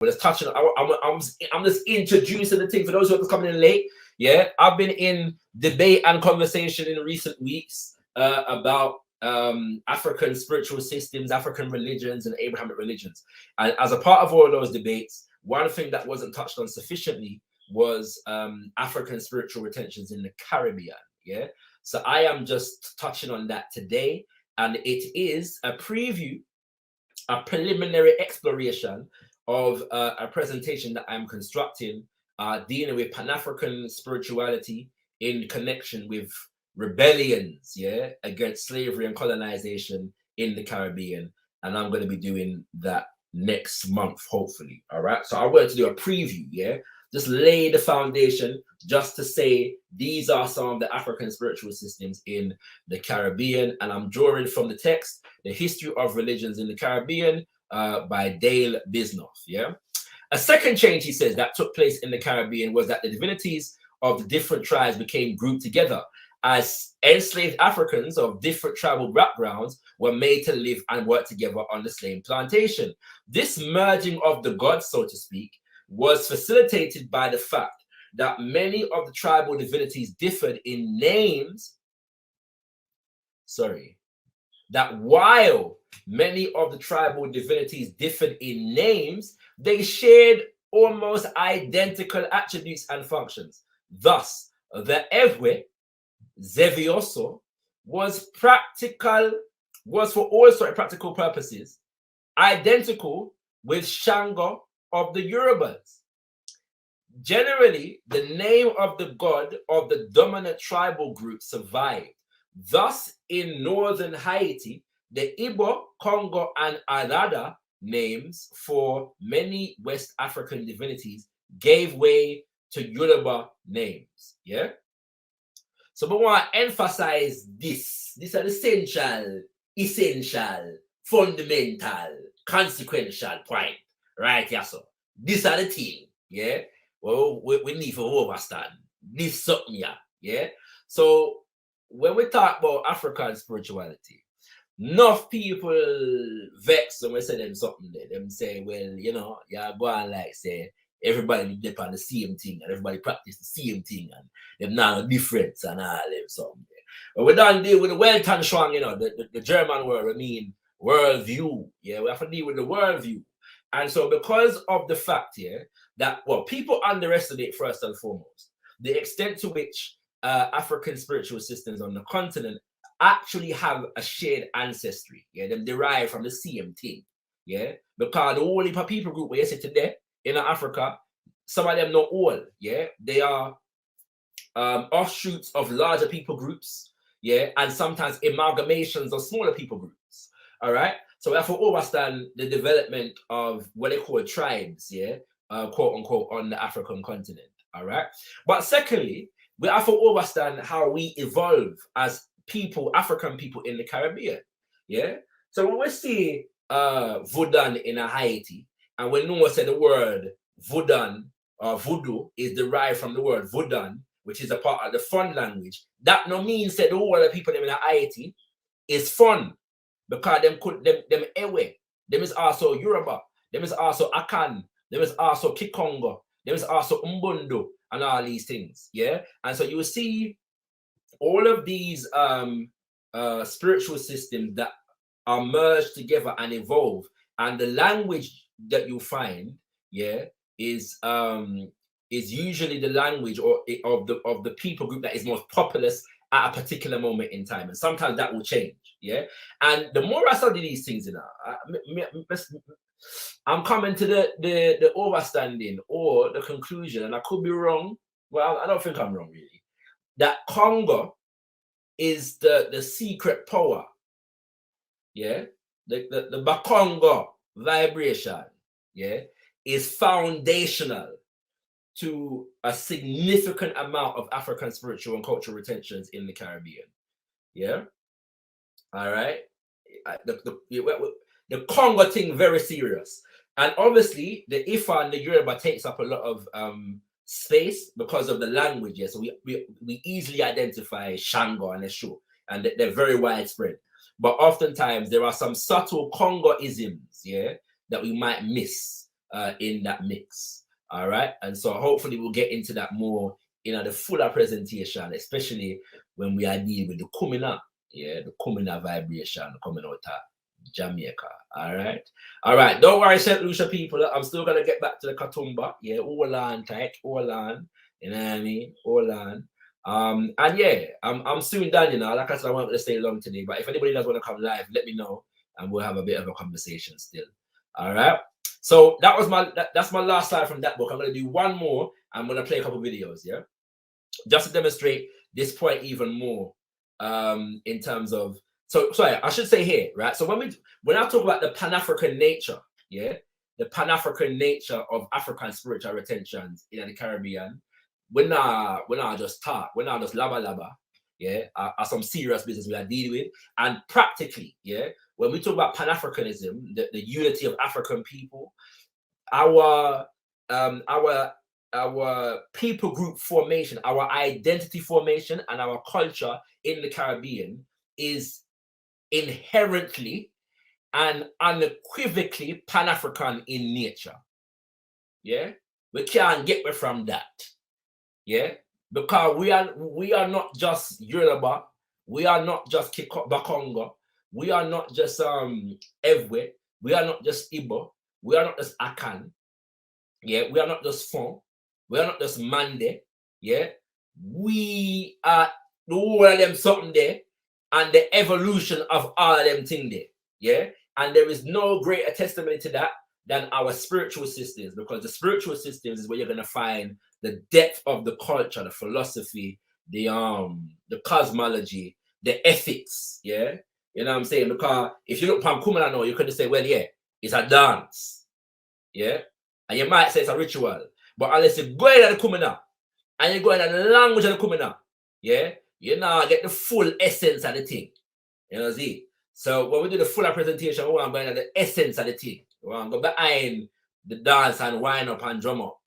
We're just touching. I'm just introducing the thing for those who are coming in late. Yeah, I've been in debate and conversation in recent weeks about African spiritual systems, African religions, and Abrahamic religions. And as a part of all those debates, one thing that wasn't touched on sufficiently was African spiritual retentions in the Caribbean. Yeah, so I am just touching on that today, and it is a preview, a preliminary exploration of a presentation that I'm constructing dealing with Pan-African spirituality in connection with rebellions, yeah, against slavery and colonization in the Caribbean. And I'm going to be doing that next month, hopefully. All right. So I wanted to do a preview, yeah, just lay the foundation, just to say these are some of the African spiritual systems in the Caribbean. And I'm drawing from the text, The History of Religions in the Caribbean by Dale Bisnoff, yeah. A second change, he says, that took place in the Caribbean was that the divinities of the different tribes became grouped together as enslaved Africans of different tribal backgrounds were made to live and work together on the same plantation. This merging of the gods, so to speak, was facilitated by the fact that many of the tribal divinities differed in names. That while many of the tribal divinities differed in names, they shared almost identical attributes and functions. Thus, the Ewe, Zevioso, was for all sort of practical purposes identical with Shango of the Yorubas. Generally, the name of the god of the dominant tribal group survived. Thus, in northern Haiti, the Igbo, Congo, and Arada names for many West African divinities gave way to Yoruba names. Yeah. So we want to emphasize this. These are the essential, fundamental, consequential point. Right, yeah, so these are the things, yeah. Well, we need to understand this something, yeah. So when we talk about African spirituality, enough people vex when we say them something there. Them say, well, you know, yeah, go on like say everybody depend on the same thing and everybody practice the same thing and them not a difference and all them something. But we don't deal with the Weltanschauung, you know, the German word, I mean worldview. Yeah, we have to deal with the worldview. And so because of the fact here that, well, people underestimate first and foremost the extent to which African spiritual systems on the continent actually have a shared ancestry. Yeah, them derive from the same thing. Yeah, because the only people group where you see today in Africa, some of them not all. Yeah, they are offshoots of larger people groups. Yeah, and sometimes amalgamations of smaller people groups. All right. So we have to understand the development of what they call tribes, yeah, quote unquote, on the African continent. All right. But secondly, we have to understand how we evolve as people, African people in the Caribbean. Yeah. So when we see Voodoo in Haiti, and we know that the word Voodoo or voodoo is derived from the word Voodoo, which is a part of the Fon language, that no means that the whole of the people in Haiti is Fon. Because them Ewe, them is also Yoruba, them is also Akan, them is also Kikongo, them is also Umbundo, and all these things. Yeah. And so you will see all of these spiritual systems that are merged together and evolve, and the language that you find, yeah, is usually the language of the people group that is most populous at a particular moment in time, and sometimes that will change. Yeah, and the more I study these things, you know, I'm coming to the understanding or the conclusion, and I could be wrong. Well, I don't think I'm wrong really. That Congo is the secret power. Yeah, the Bakongo vibration, yeah, is foundational to a significant amount of African spiritual and cultural retentions in the Caribbean. Yeah. All right. The Congo thing very serious. And obviously the Ifa and the Yoruba takes up a lot of space because of the language. Yeah. So we easily identify Shango and Eshu, and they're very widespread. But oftentimes there are some subtle Congo-isms, yeah, that we might miss. in that mix. All right, and so hopefully we'll get into that more in the fuller presentation, especially when we are dealing with the Kumina, the Kumina vibration coming out of Jamaica. All right. Don't worry, St. Lucia people. I'm still gonna get back to the Katumba. All on, tight, all on. You know what I mean? All on. And yeah, I'm soon done. Like I said, I want to stay long today. But if anybody does want to come live, let me know, and we'll have a bit of a conversation still. All right. So that was that's my last slide from that book. I'm gonna do one more. I'm gonna play a couple videos. Yeah, just to demonstrate this point even more. In terms of sorry, I should say here, right? So when I talk about the Pan-African nature, the Pan-African nature of African spiritual retentions in the Caribbean, we're not just talk, we're not just laba, are some serious business we are dealing with. And practically, when we talk about Pan-Africanism, the unity of African people, our people group formation, our identity formation, and our culture in the Caribbean is inherently and unequivocally Pan-African in nature. We can't get away from that. Because we are not just Yoruba, we are not just Bakongo, we are not just Ewe, we are not just Igbo, we are not just Akan, we are not just Fon, we are not just Mande, we are the whole of them something there, and the evolution of all of them thing there, and there is no greater testimony to that than our spiritual systems, because the spiritual systems is where you're going to find the depth of the culture, the philosophy, the cosmology, the ethics, you know what I'm saying? Because if you look Pan Kumana now, you could just say, well, it's a dance, and you might say it's a ritual, but unless you go into the Kumana and you go into the language of the Kumana, you now get the full essence of the thing. You know, see? So when we do the fuller presentation, we want to go into the essence of the thing. We want to go behind the dance and wind up and drum up.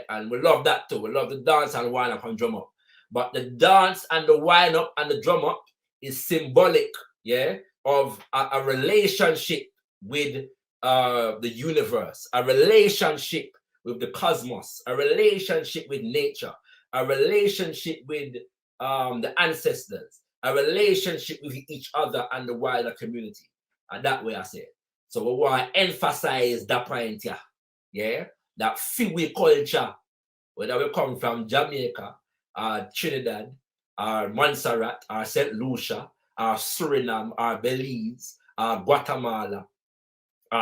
And we love that too. We love the dance and wind up and drum up. But the dance and the wind up and the drum up is symbolic, of a relationship with the universe, a relationship with the cosmos, a relationship with nature, a relationship with the ancestors, a relationship with each other and the wider community. And that way I say it. So we want to emphasize that point here. That Fiwi culture, whether we come from Jamaica, Trinidad, Montserrat, St. Lucia, Suriname, Belize, Guatemala,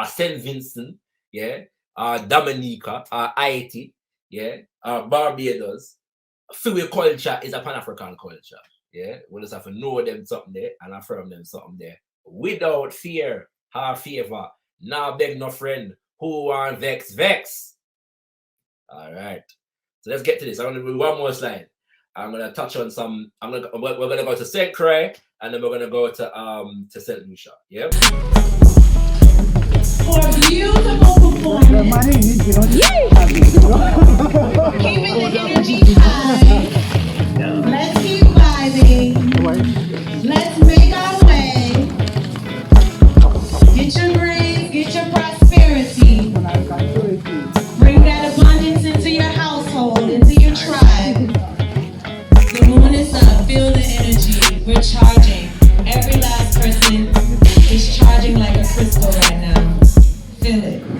St. Vincent, Dominica, Haiti, Barbados. Fiwi culture is a Pan-African culture. We just have to know them something there and affirm them something there. Without fear, have favor. Now beg no friend who want vex. All right. So let's get to this. I'm gonna do one more slide. I'm gonna touch on some. We're gonna go to St. Croix and then we're gonna go to St. Lucia. For beautiful